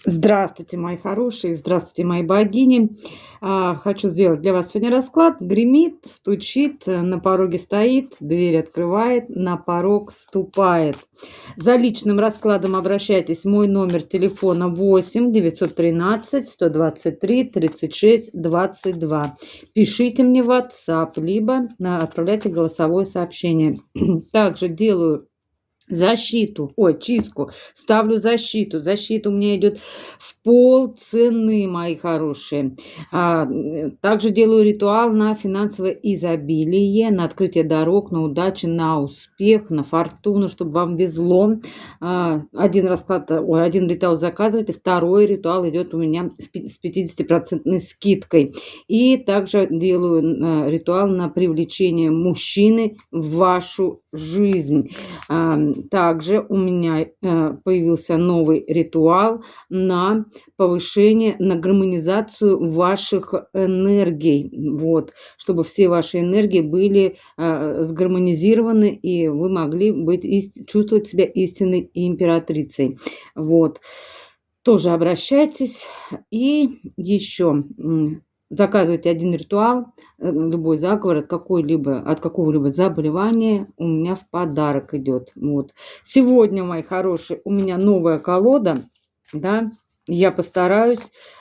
Здравствуйте, мои хорошие, здравствуйте, мои богини. Хочу сделать для вас сегодня расклад. Гремит, стучит, на пороге стоит, дверь открывает, на порог ступает. За личным раскладом обращайтесь. Мой номер телефона 8 913 123 36 22. Пишите мне в WhatsApp, либо отправляйте голосовое сообщение. Также делаю чистку, ставлю защиту. Защита у меня идет в пол цены, мои хорошие. Также делаю ритуал на финансовое изобилие, на открытие дорог, на удачу, на успех, на фортуну, чтобы вам везло. Один ритуал заказывайте, второй ритуал идет у меня с 50% скидкой. И также делаю ритуал на привлечение мужчины в вашу жизнь. Также у меня появился новый ритуал на повышение, на гармонизацию ваших энергий. Вот, чтобы все ваши энергии были сгармонизированы, и вы могли чувствовать себя истинной императрицей. Вот. Тоже обращайтесь. И еще заказывайте один ритуал, любой заговор от какого-либо заболевания у меня в подарок идет. Вот. Сегодня, мои хорошие, у меня новая колода, да, я постараюсь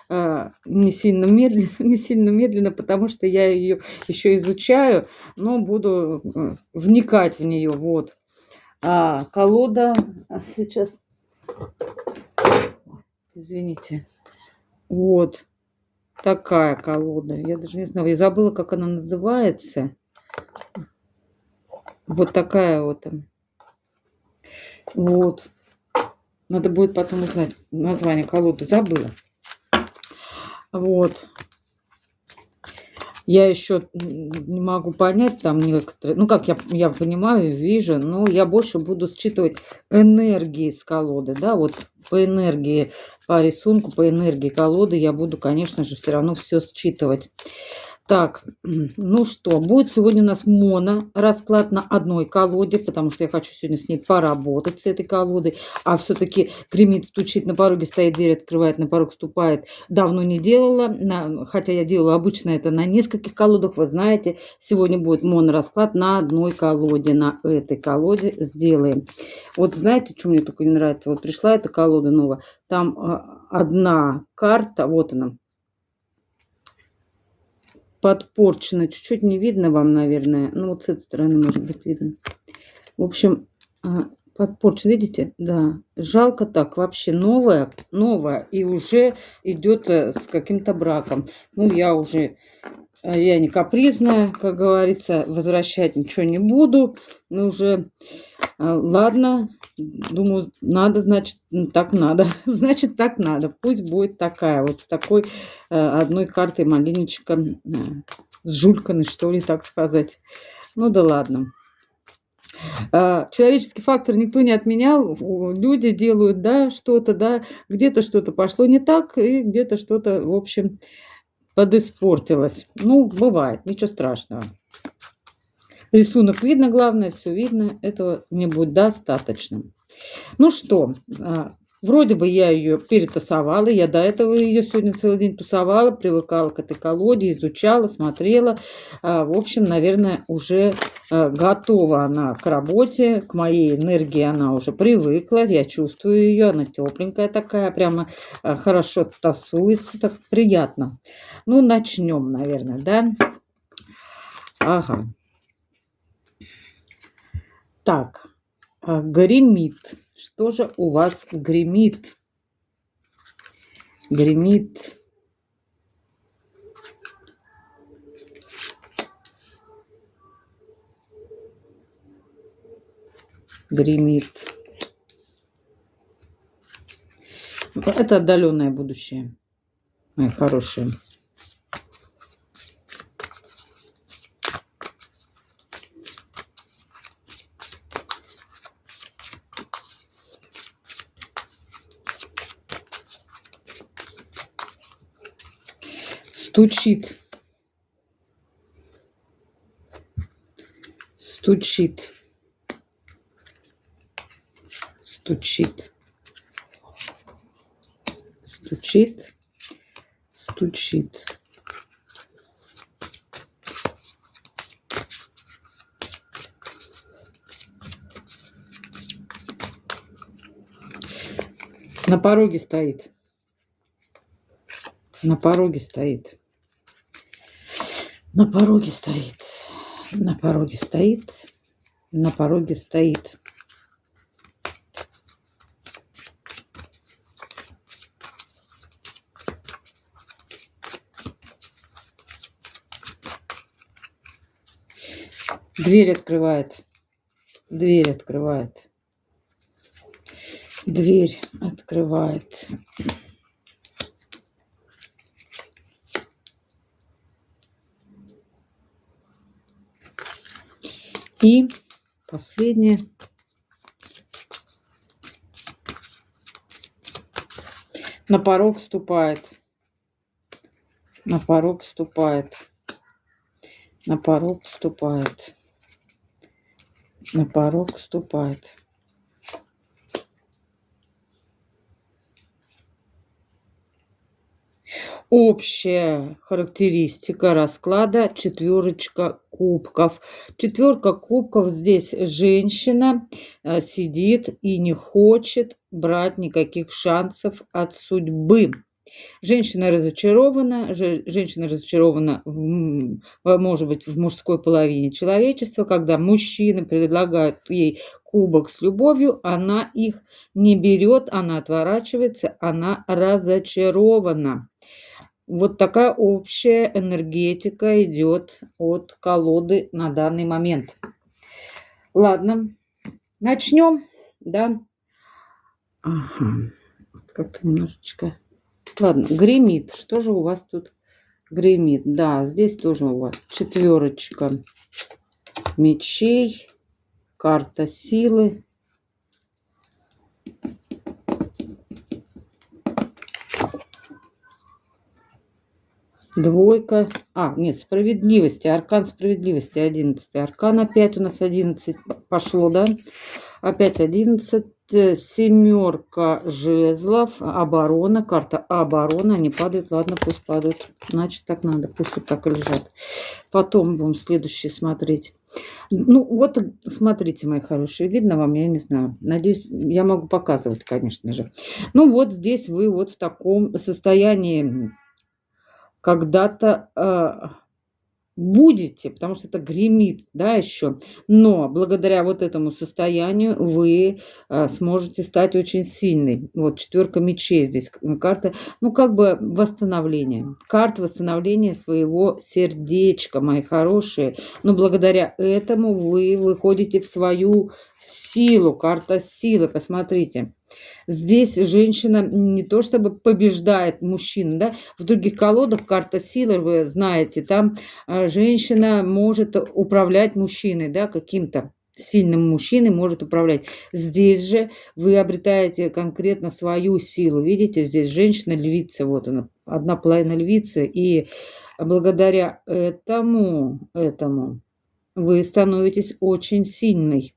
не сильно медленно, потому что я ее еще изучаю, но буду вникать в нее. Вот. Колода сейчас, извините, вот. Такая колода. Я даже не знаю, я забыла, как она называется. Вот такая вот. Вот. Надо будет потом узнать название колоды. Забыла. Вот. Я еще не могу понять там некоторые. Ну, как я понимаю, вижу, но я больше буду считывать энергии с колоды. Да, вот по энергии, по рисунку, по энергии колоды я буду, конечно же, все равно все считывать. Так, ну что, будет сегодня у нас расклад на одной колоде, потому что я хочу сегодня с ней поработать, с этой колодой. А все-таки гремит, стучит, на пороге стоит, дверь открывает, на порог ступает. Давно не делала, хотя я делаю обычно это на нескольких колодах, вы знаете. Сегодня будет расклад на одной колоде, на этой колоде сделаем. Вот знаете, что мне только не нравится? Вот пришла эта колода новая, там одна карта, вот она. Подпорчено. Чуть-чуть не видно вам, наверное. Ну, вот с этой стороны, может быть, видно. В общем, подпорчено. Видите? Да. Жалко так. Вообще новая. И уже идет с каким-то браком. Ну, я не капризная, как говорится. Возвращать ничего не буду. Ну, уже... Ладно, думаю, надо, значит, так надо. Значит, так надо. Пусть будет такая, вот с такой одной картой маленечко сжульканной, что ли, так сказать. Ну да ладно. Человеческий фактор никто не отменял. Люди делают, да, что-то, да, где-то что-то пошло не так, и где-то что-то, в общем, подиспортилось. Ну, бывает, ничего страшного. Рисунок видно, главное, все видно. Этого мне будет достаточно. Ну что, вроде бы я ее перетасовала. Я до этого ее сегодня целый день тусовала, привыкала к этой колоде, изучала, смотрела. В общем, наверное, уже готова она к работе, к моей энергии она уже привыкла. Я чувствую ее, она тепленькая такая, прямо хорошо тасуется, так приятно. Ну, начнем, наверное, да? Ага. Так, гремит. Что же у вас гремит? Гремит. Гремит. Это отдаленное будущее, мои хорошие. Стучит. Стучит. Стучит. стучит, стучит. На пороге стоит. На пороге стоит. На пороге стоит. На пороге стоит. На пороге стоит. Дверь открывает. Дверь открывает. Дверь открывает. И последнее. На порог ступает. На порог ступает. На порог ступает. На порог ступает. Общая характеристика расклада четверочка кубков. Четверка кубков, здесь женщина сидит и не хочет брать никаких шансов от судьбы. Женщина разочарована, может быть, в мужской половине человечества, когда мужчины предлагают ей кубок с любовью, она их не берет, она отворачивается, она разочарована. Вот такая общая энергетика идет от колоды на данный момент. Ладно, начнем, да? Ага, как-то немножечко... Ладно, гремит. Что же у вас тут гремит? Да, здесь тоже у вас четверочка мечей, карта силы. Двойка. Нет, справедливости. Аркан справедливости 11. Аркан опять у нас 11 пошло, да? Опять 11. Семерка жезлов. Оборона. Карта обороны. Они падают. Ладно, пусть падают. Значит, так надо. Пусть вот так и лежат. Потом будем следующий смотреть. Ну, вот, смотрите, мои хорошие. Видно вам? Я не знаю. Надеюсь, я могу показывать, конечно же. Ну, вот здесь вы вот в таком состоянии когда-то будете, потому что это гремит, да, еще. Но благодаря вот этому состоянию вы сможете стать очень сильной. Вот четверка мечей здесь карта, ну как бы восстановление. Карта восстановления своего сердечка, мои хорошие. Но благодаря этому вы выходите в свою силу. Карта силы, посмотрите. Здесь женщина не то чтобы побеждает мужчину, да, в других колодах карта силы, вы знаете, там женщина может управлять мужчиной, да, каким-то сильным мужчиной может управлять. Здесь же вы обретаете конкретно свою силу. Видите, здесь женщина-львица, вот она, одна половина львицы, и благодаря этому вы становитесь очень сильной.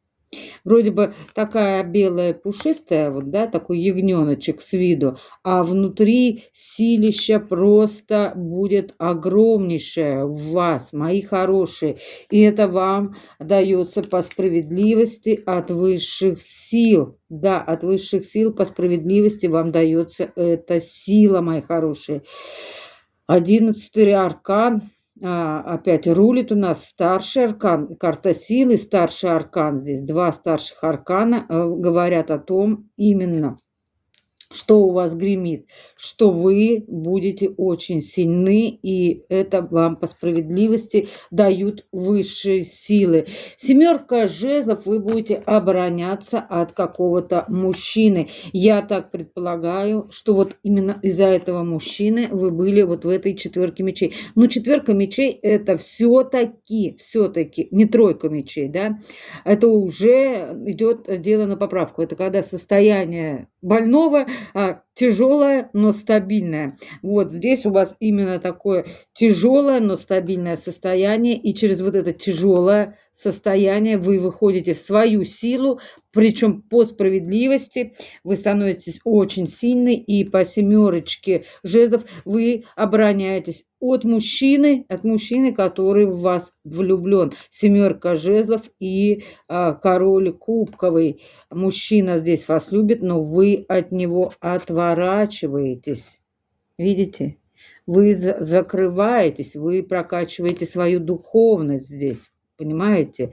Вроде бы такая белая пушистая, вот, да, такой ягненочек с виду, а внутри силища просто будет огромнейшее в вас, мои хорошие. И это вам дается по справедливости от высших сил. Да, от высших сил по справедливости вам дается эта сила, мои хорошие. 11-й аркан. Опять рулит у нас старший аркан, карта силы, старший аркан. Здесь два старших аркана говорят о том именно, что у вас гремит, что вы будете очень сильны, и это вам по справедливости дают высшие силы. Семерка жезлов, вы будете обороняться от какого-то мужчины. Я так предполагаю, что вот именно из-за этого мужчины вы были вот в этой четверке мечей. Но четверка мечей это все-таки не тройка мечей, да, это уже идет дело на поправку. Это когда состояние больного тяжелое, но стабильное. Вот здесь у вас именно такое тяжелое, но стабильное состояние. И через вот это тяжелое состояние, вы выходите в свою силу, причем по справедливости вы становитесь очень сильны, и по семерочке жезлов вы обороняетесь от мужчины, который в вас влюблен. Семерка жезлов и король кубковый. Мужчина здесь вас любит, но вы от него отворачиваетесь. Видите? Вы закрываетесь, вы прокачиваете свою духовность здесь. Понимаете?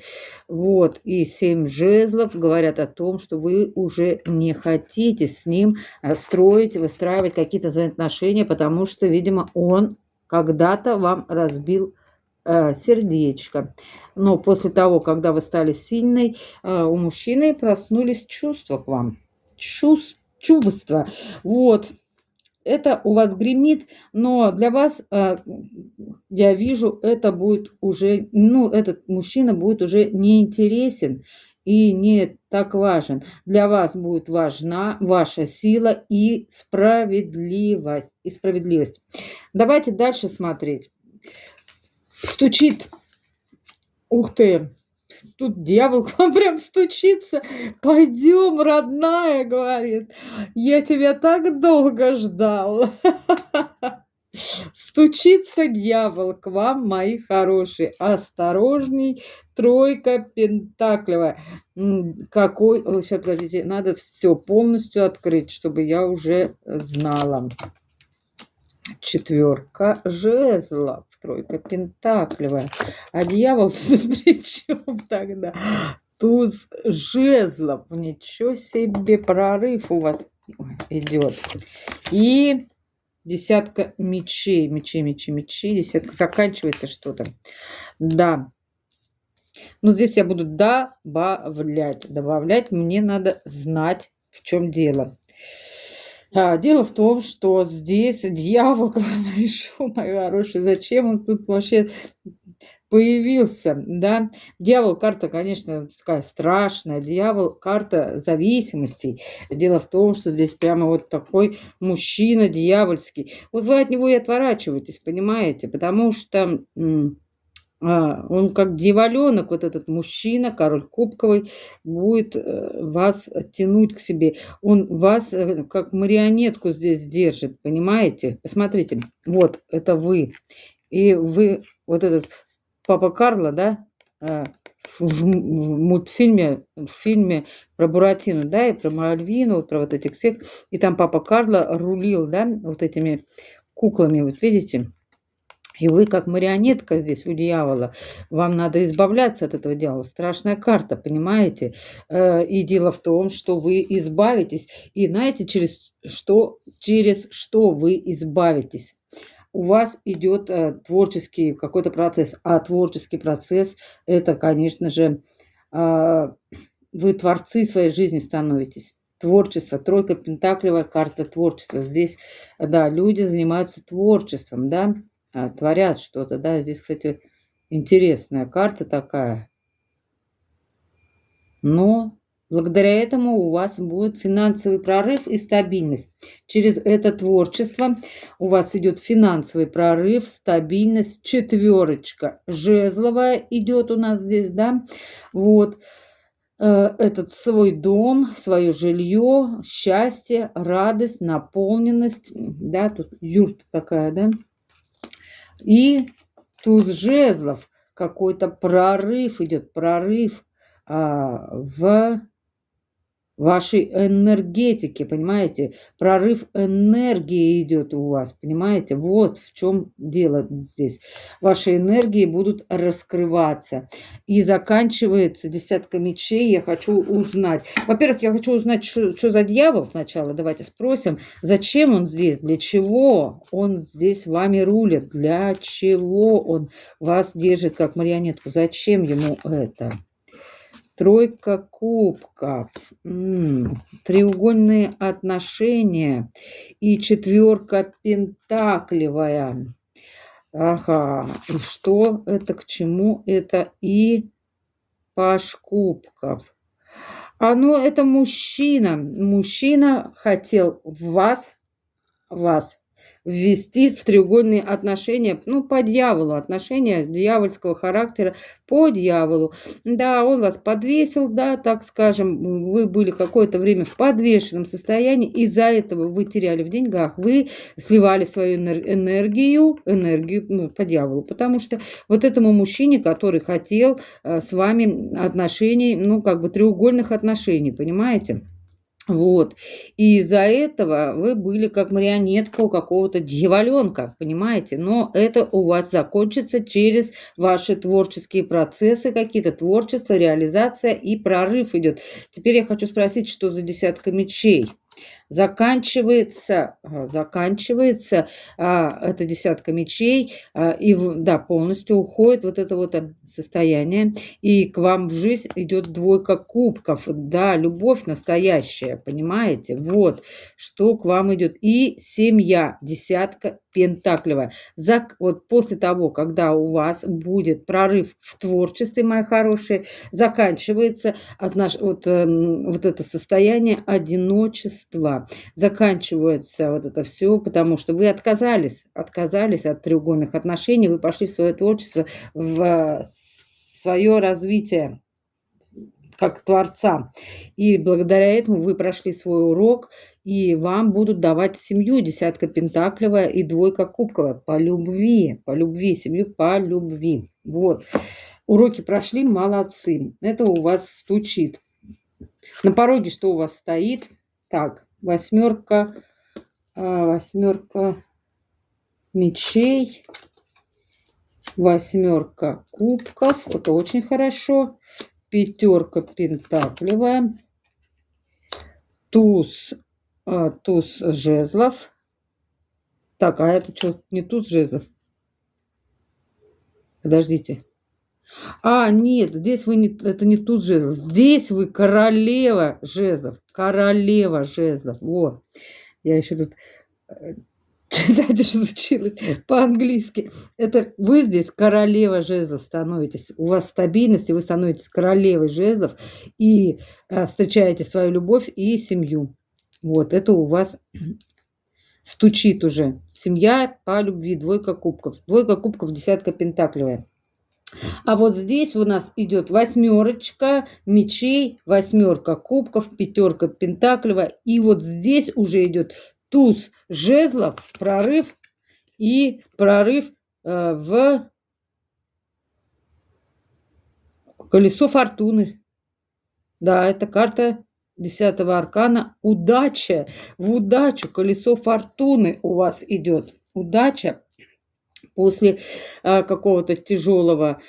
Вот. И 7 жезлов говорят о том, что вы уже не хотите с ним строить, выстраивать какие-то взаимоотношения, потому что, видимо, он когда-то вам разбил сердечко. Но после того, когда вы стали сильной, у мужчины проснулись чувства к вам. Чувства. Вот. Это у вас гремит, но для вас, я вижу, это будет уже, этот мужчина будет уже не интересен и не так важен. Для вас будет важна ваша сила и справедливость. Давайте дальше смотреть. Стучит. Ух ты! Тут дьявол к вам прям стучится. Пойдем, родная, говорит. Я тебя так долго ждал. Стучится дьявол к вам, мои хорошие. Осторожней, тройка пентаклевая. Какой... Сейчас, подождите, надо все полностью открыть, чтобы я уже знала. Четверка жезлов, тройка пентаклевая. А дьявол при чем тогда? Туз жезлов. Ничего себе, прорыв у вас идет. И десятка мечей. Десятка. Заканчивается что-то. Да. Но здесь я буду добавлять. Добавлять мне надо знать, в чем дело. Дело в том, что здесь дьявол к вам пришел, мои хорошие. Зачем он тут вообще появился? Да? Дьявол, карта, конечно, такая страшная. Дьявол, карта зависимостей. Дело в том, что здесь прямо вот такой мужчина дьявольский. Вот вы от него и отворачиваетесь, понимаете? Потому что... он как дьяволенок, вот этот мужчина, король кубковый, будет вас тянуть к себе. Он вас как марионетку здесь держит, понимаете? Посмотрите, вот это вы. И вы, вот этот папа Карло, да, в мультфильме, в фильме про Буратино, да, и про Мальвину, вот про вот этих всех. И там папа Карло рулил, да, вот этими куклами, вот видите? И вы как марионетка здесь у дьявола. Вам надо избавляться от этого дьявола. Страшная карта, понимаете? И дело в том, что вы избавитесь. И знаете, через что вы избавитесь? У вас идет творческий какой-то процесс. А творческий процесс – это, конечно же, вы творцы своей жизни становитесь. Творчество, тройка пентаклевая, карта творчества. Здесь, да, люди занимаются творчеством, да, творят что-то, да. Здесь, кстати, интересная карта такая. Но благодаря этому у вас будет финансовый прорыв и стабильность. Через это творчество у вас идет финансовый прорыв, стабильность, четверочка жезловая идет у нас здесь, да. Вот. Этот свой дом, свое жилье, счастье, радость, наполненность, да, тут юрта такая, да. И туз жезлов, какой-то прорыв идет, прорыв в вашей энергетике, понимаете? Прорыв энергии идет у вас, понимаете? Вот в чем дело здесь. Ваши энергии будут раскрываться. И заканчивается десятка мечей. Я хочу узнать. Во-первых, я хочу узнать, что за дьявол сначала. Давайте спросим, зачем он здесь, для чего он здесь вами рулит, для чего он вас держит как марионетку, зачем ему это? Тройка кубков, треугольные отношения и четверка пентаклевая. Ага, и что это, к чему это? И паж кубков. Это мужчина. Мужчина хотел вас ввести в треугольные отношения, ну, по дьяволу, отношения дьявольского характера по дьяволу. Да, он вас подвесил, да, так скажем, вы были какое-то время в подвешенном состоянии, из-за этого вы теряли в деньгах, вы сливали свою энергию, ну, по дьяволу, потому что вот этому мужчине, который хотел с вами отношений, ну, как бы треугольных отношений, понимаете? Вот. И из-за этого вы были как марионетка у какого-то дьяволёнка, понимаете? Но это у вас закончится через ваши творческие процессы, какие-то творчество, реализация и прорыв идет. Теперь я хочу спросить, что за десятка мечей? Заканчивается эта десятка мечей, да, полностью уходит вот это вот состояние, и к вам в жизнь идет двойка кубков, да, любовь настоящая, понимаете? Вот, что к вам идет. И семья, десятка пентаклевая. Вот после того, когда у вас будет прорыв в творчестве, мои хорошие, заканчивается вот это состояние одиночества. Заканчивается вот это все, потому что вы отказались от треугольных отношений, вы пошли в свое творчество, в свое развитие как творца. И благодаря этому вы прошли свой урок, и вам будут давать семью, десятка пентаклевая и двойка кубковая по любви, семью по любви. Вот. Уроки прошли, молодцы. Это у вас стучит. На пороге что у вас стоит? Так, восьмерка мечей, восьмерка кубков. Это очень хорошо. Пятерка пентаклевая, туз жезлов. Так, а это что, не туз жезлов? Подождите. Нет, здесь это не туз жезлов. Здесь вы королева жезлов. Королева жезлов. Вот. Я еще тут читать разучилась по-английски. Это вы здесь королева жезлов становитесь. У вас стабильность, и вы становитесь королевой жезлов и встречаете свою любовь и семью. Вот, это у вас стучит уже. Семья по любви, двойка кубков. Двойка кубков, десятка пентаклевая. А вот здесь у нас идет восьмерочка мечей, восьмерка кубков, пятерка пентаклевая. И вот здесь уже идет туз жезлов, прорыв в колесо фортуны. Да, это карта 10-го аркана. Удача. В удачу. Колесо фортуны у вас идет. Удача после какого-то тяжелого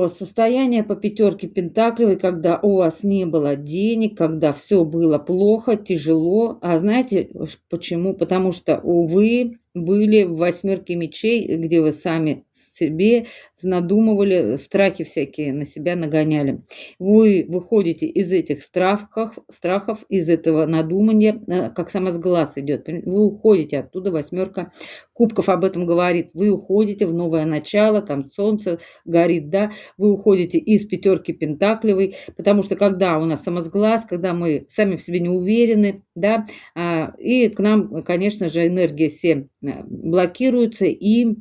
состояния по пятерке пентаклевой, когда у вас не было денег, когда все было плохо, тяжело. А знаете почему? Потому что вы были в восьмерке мечей, где вы сами себе надумывали, страхи всякие на себя нагоняли. Вы выходите из этих страхов, из этого надумания, как самосглаз идет. Вы уходите оттуда, восьмерка кубков об этом говорит. Вы уходите в новое начало, там солнце горит, да, вы уходите из пятерки пентаклевой, потому что когда у нас самосглаз, когда мы сами в себе не уверены, да, и к нам, конечно же, энергия все блокируется, и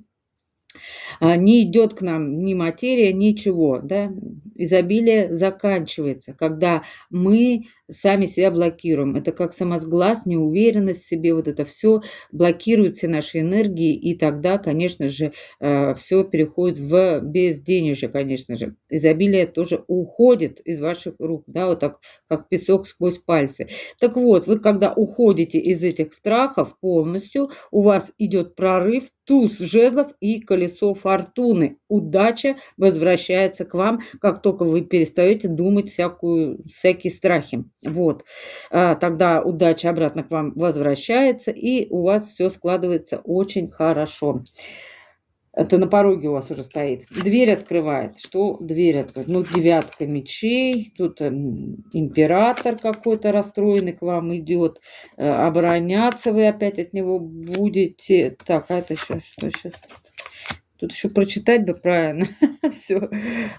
не идет к нам ни материя, ничего, да, изобилие заканчивается, когда мы сами себя блокируем. Это как самосглаз, неуверенность в себе, вот это все блокирует все наши энергии, и тогда, конечно же, все переходит в безденежье, конечно же. Изобилие тоже уходит из ваших рук, да, вот так, как песок сквозь пальцы. Так вот, вы когда уходите из этих страхов полностью, у вас идет прорыв, туз жезлов и колесо фортуны. Удача возвращается к вам, как только вы перестаете думать всякие страхи. Вот. Тогда удача обратно к вам возвращается, и у вас все складывается очень хорошо. Это на пороге у вас уже стоит. Дверь открывает. Что дверь открывает? Ну, девятка мечей. Тут император какой-то расстроенный к вам идет. Обороняться вы опять от него будете. Так, а это еще что сейчас? Тут еще прочитать бы правильно все.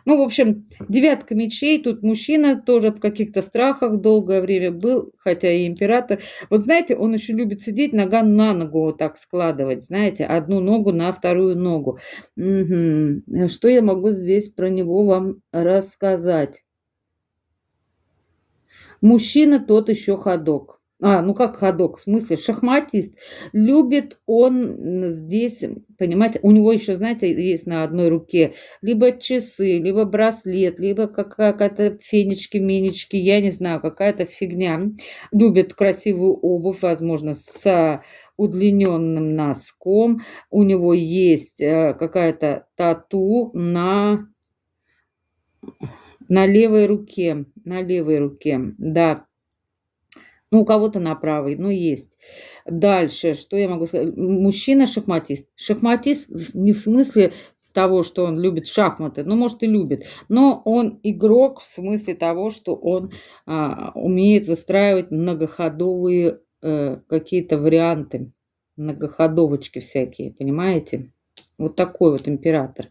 Ну, в общем, девятка мечей. Тут мужчина тоже в каких-то страхах долгое время был, хотя и император. Вот знаете, он еще любит сидеть, нога на ногу вот так складывать, знаете, одну ногу на вторую ногу. Мгм. Что я могу здесь про него вам рассказать? Мужчина тот еще ходок. Ну как ходок, в смысле шахматист. Любит он здесь, понимаете, у него еще, знаете, есть на одной руке либо часы, либо браслет, либо какая-то фенечки-менечки, я не знаю, какая-то фигня. Любит красивую обувь, возможно, с удлиненным носком. У него есть какая-то тату на левой руке, да. Ну, у кого-то на правой, но есть. Дальше, что я могу сказать? Мужчина-шахматист. Шахматист не в смысле того, что он любит шахматы, ну, может, и любит, но он игрок в смысле того, что он умеет выстраивать многоходовые какие-то варианты, многоходовочки всякие, понимаете? Вот такой вот император.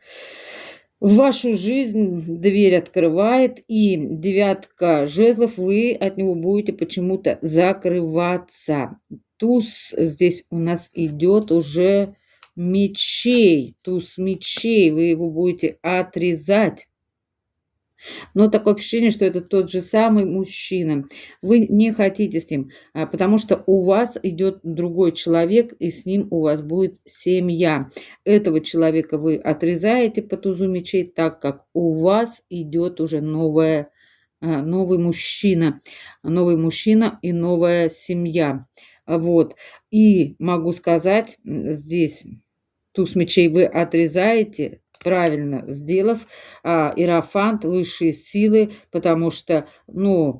В вашу жизнь дверь открывает, и девятка жезлов, вы от него будете почему-то закрываться. Туз здесь у нас идет уже мечей, туз мечей, вы его будете отрезать. Но такое ощущение, что это тот же самый мужчина. Вы не хотите с ним, потому что у вас идет другой человек, и с ним у вас будет семья. Этого человека вы отрезаете по тузу мечей, так как у вас идет уже новый мужчина и новая семья. Вот. И могу сказать, здесь туз мечей вы отрезаете, правильно сделав, иерофант, высшие силы, потому что, ну,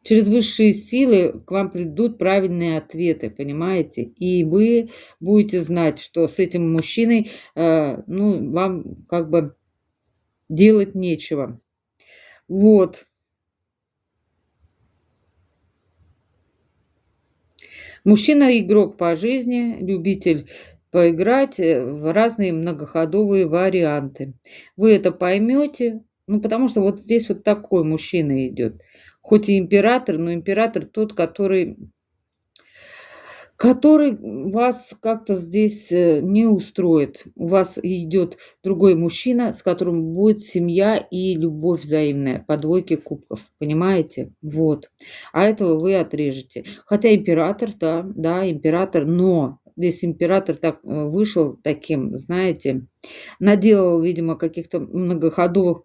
через высшие силы к вам придут правильные ответы, понимаете? И вы будете знать, что с этим мужчиной, ну, вам как бы делать нечего. Вот. Мужчина-игрок по жизни, любитель поиграть в разные многоходовые варианты. Вы это поймете, ну, потому что вот здесь вот такой мужчина идет. Хоть и император, но император тот, который вас как-то здесь не устроит. У вас идет другой мужчина, с которым будет семья и любовь взаимная по двойке кубков. Понимаете? Вот. А этого вы отрежете. Хотя император, да, император, но здесь император так вышел таким, знаете, наделал, видимо, каких-то многоходовых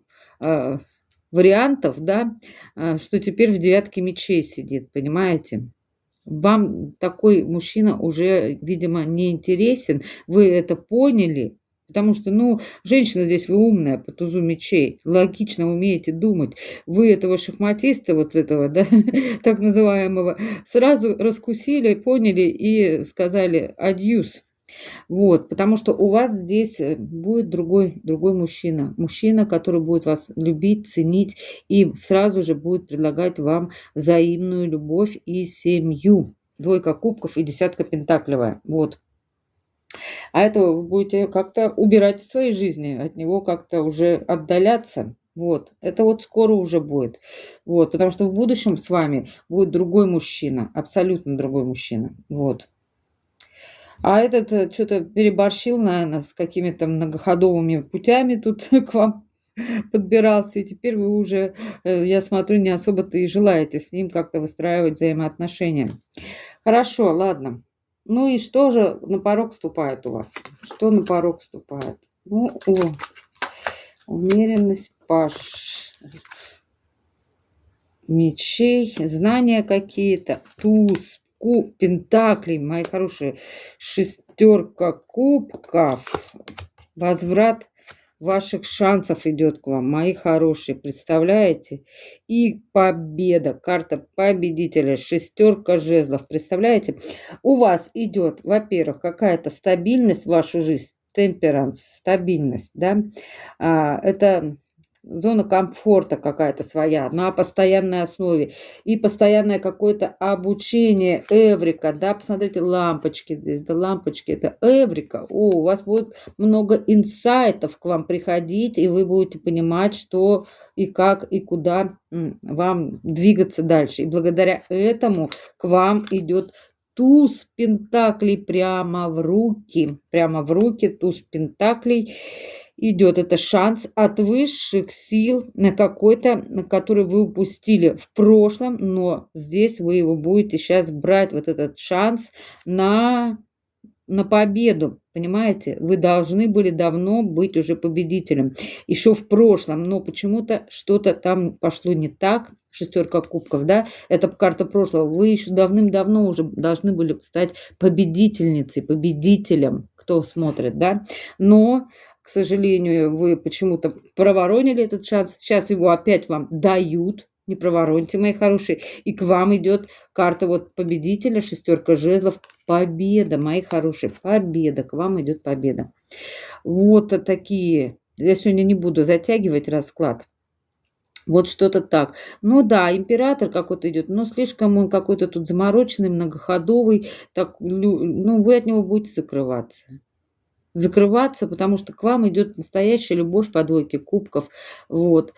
вариантов, да, что теперь в девятке мечей сидит, понимаете? Вам такой мужчина уже, видимо, не интересен. Вы это поняли, потому что, ну, женщина здесь вы умная по тузу мечей, логично умеете думать. Вы этого шахматиста, вот этого, да, так называемого, сразу раскусили, поняли и сказали адьюс. Вот, потому что у вас здесь будет другой мужчина. Мужчина, который будет вас любить, ценить и сразу же будет предлагать вам взаимную любовь и семью. Двойка кубков и десятка пентаклевая. Вот. А этого вы будете как-то убирать из своей жизни, от него как-то уже отдаляться. Вот. Это вот скоро уже будет. Вот. Потому что в будущем с вами будет другой мужчина, абсолютно другой мужчина. Вот. А этот что-то переборщил, наверно, с какими-то многоходовыми путями тут к вам подбирался, и теперь вы уже, я смотрю, не особо-то и желаете с ним как-то выстраивать взаимоотношения. Хорошо, ладно. Ну и что же на порог ступает у вас? Что на порог ступает? Ну, умеренность, паш мечей, знания какие-то, туз, пентаклей, мои хорошие, шестерка кубков, возврат ваших шансов идет к вам, мои хорошие, представляете? И победа, карта победителя, шестерка жезлов, представляете? У вас идет, во-первых, какая-то стабильность в вашу жизнь, темперанс, стабильность, да? Это зона комфорта какая-то своя на постоянной основе и постоянное какое-то обучение, эврика, да, посмотрите, лампочки здесь, да, лампочки, это эврика, у вас будет много инсайтов к вам приходить, и вы будете понимать, что и как, и куда вам двигаться дальше, и благодаря этому к вам идет туз пентаклей прямо в руки туз пентаклей идет. Это шанс от высших сил на какой-то, который вы упустили в прошлом, но здесь вы его будете сейчас брать, вот этот шанс на победу, понимаете? Вы должны были давно быть уже победителем, еще в прошлом, но почему-то что-то там пошло не так. Шестерка кубков, да, это карта прошлого. Вы еще давным-давно уже должны были стать победительницей, победителем, кто смотрит, да, но, к сожалению, вы почему-то проворонили этот шанс, сейчас его опять вам дают, не провороньте, мои хорошие, и к вам идет карта вот победителя, шестерка жезлов, победа, мои хорошие, победа, к вам идет победа. Вот такие, я сегодня не буду затягивать расклад. Вот что-то так. Ну да, император какой-то идет, но слишком он какой-то тут замороченный, многоходовый. Так, ну, вы от него будете закрываться, потому что к вам идет настоящая любовь по двойке кубков. Вот.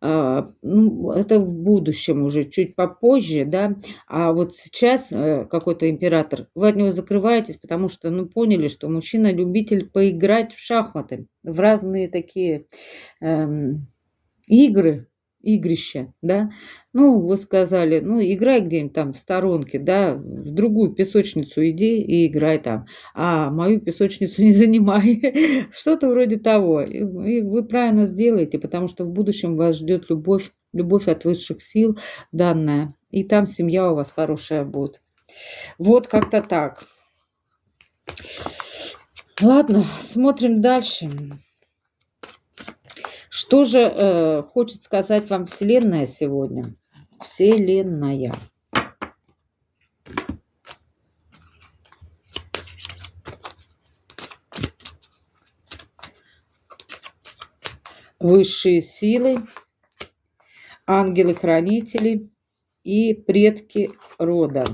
Ну, это в будущем уже, чуть попозже, да, а вот сейчас какой-то император, вы от него закрываетесь, потому что, ну, поняли, что мужчина любитель поиграть в шахматы, в разные такие игрища, да. Ну, вы сказали, ну, играй где-нибудь там в сторонке, да, в другую песочницу иди и играй там, а мою песочницу не занимай. Что-то вроде того. И вы правильно сделаете, потому что в будущем вас ждет любовь от высших сил данная, и там семья у вас хорошая будет. Вот как-то так. Ладно, смотрим дальше. Что же хочет сказать вам Вселенная сегодня? Вселенная. Высшие силы, ангелы-хранители и предки рода.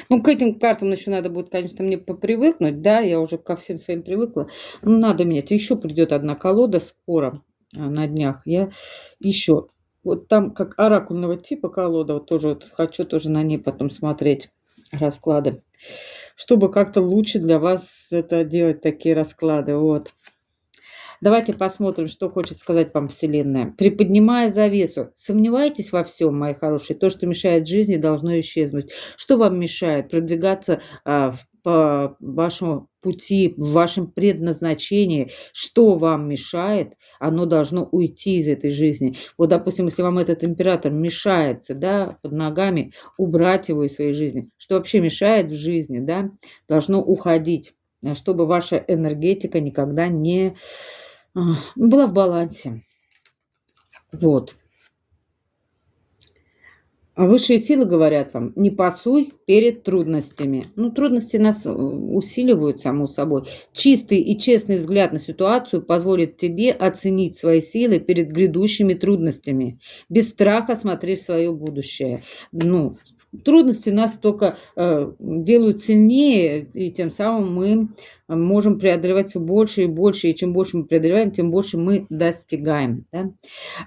Ну, к этим картам еще надо будет, конечно, мне попривыкнуть, да, я уже ко всем своим привыкла. Ну, надо менять. Еще придет одна колода скоро, на днях. Я еще, вот там как оракульного типа колода, вот тоже вот хочу тоже на ней потом смотреть расклады, чтобы как-то лучше для вас это делать, такие расклады, вот. Давайте посмотрим, что хочет сказать вам Вселенная. Приподнимая завесу, сомневаетесь во всем, мои хорошие? То, что мешает жизни, должно исчезнуть. Что вам мешает продвигаться по вашему пути, в вашем предназначении? Что вам мешает? Оно должно уйти из этой жизни. Вот, допустим, если вам этот император мешается, да, под ногами, убрать его из своей жизни. Что вообще мешает в жизни, да, должно уходить, чтобы ваша энергетика никогда не была в балансе. Вот. Высшие силы говорят вам, не пасуй перед трудностями. Ну, трудности нас усиливают, само собой. Чистый и честный взгляд на ситуацию позволит тебе оценить свои силы перед грядущими трудностями. Без страха смотри в свое будущее. Ну, трудности нас только делают сильнее, и тем самым мы можем преодолевать все больше и больше. И чем больше мы преодолеваем, тем больше мы достигаем. Да?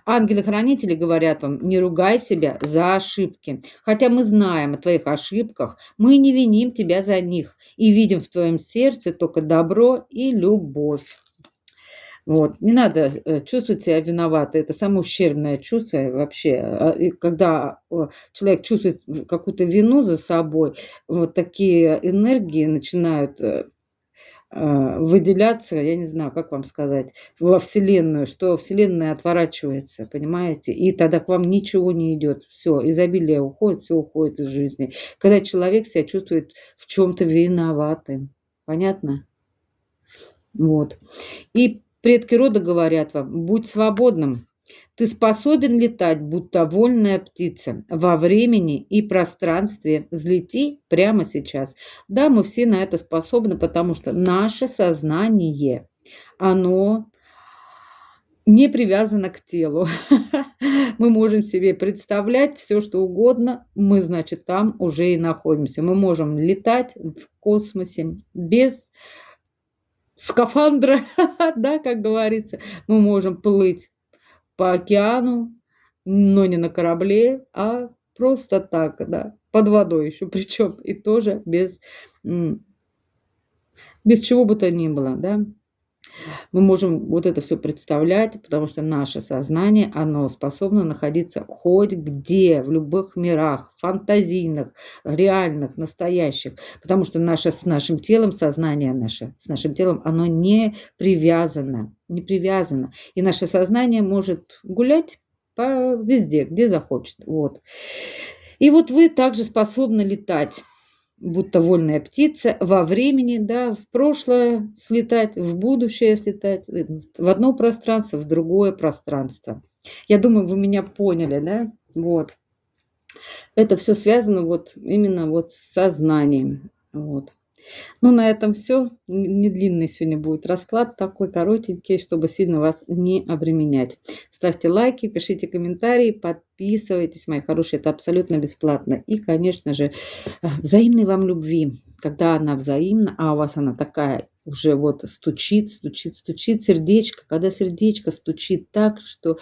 Ангелы-хранители говорят вам, не ругай себя за ошибки. Хотя мы знаем о твоих ошибках, мы не виним тебя за них и видим в твоем сердце только добро и любовь. Вот. Не надо чувствовать себя виноватой. Это самое ущербное чувство вообще. И когда человек чувствует какую-то вину за собой, вот такие энергии начинают выделяться, я не знаю, как вам сказать, во Вселенную, что Вселенная отворачивается, понимаете, и тогда к вам ничего не идет. Все, изобилие уходит, все уходит из жизни. Когда человек себя чувствует в чем-то виноватым. Понятно? Вот. И предки рода говорят вам, будь свободным. Ты способен летать, будто вольная птица, во времени и пространстве. Взлети прямо сейчас. Да, мы все на это способны, потому что наше сознание, оно не привязана к телу. Мы можем себе представлять все, что угодно, мы, значит, там уже и находимся. Мы можем летать в космосе без скафандра, да, как говорится. Мы можем плыть по океану, но не на корабле, а просто так, да, под водой еще, причем и тоже без чего бы то ни было, да. Мы можем вот это все представлять, потому что наше сознание, оно способно находиться хоть где, в любых мирах, фантазийных, реальных, настоящих, потому что наше с нашим телом, сознание наше с нашим телом, оно не привязано, не привязано. И наше сознание может гулять по везде, где захочет. Вот. И вот вы также способны летать, будто вольная птица, во времени, да, в прошлое слетать, в будущее слетать, в одно пространство, в другое пространство. Я думаю, вы меня поняли, да? Вот. Это все связано вот именно вот с сознанием. Вот. Ну, на этом все. Не длинный сегодня будет расклад, такой коротенький, чтобы сильно вас не обременять. Ставьте лайки, пишите комментарии, подписывайтесь, мои хорошие, это абсолютно бесплатно. И, конечно же, взаимной вам любви, когда она взаимна, а у вас она такая уже вот стучит, стучит, стучит сердечко, когда сердечко стучит так, что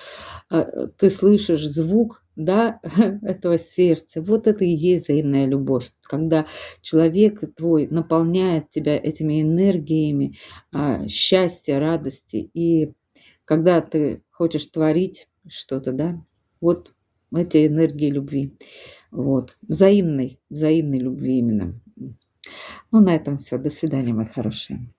ты слышишь звук, да, этого сердца. Вот это и есть взаимная любовь. Когда человек твой наполняет тебя этими энергиями счастья, радости, и когда ты хочешь творить что-то, да, вот эти энергии любви. Вот. Взаимной любви именно. Ну, на этом все. До свидания, мои хорошие.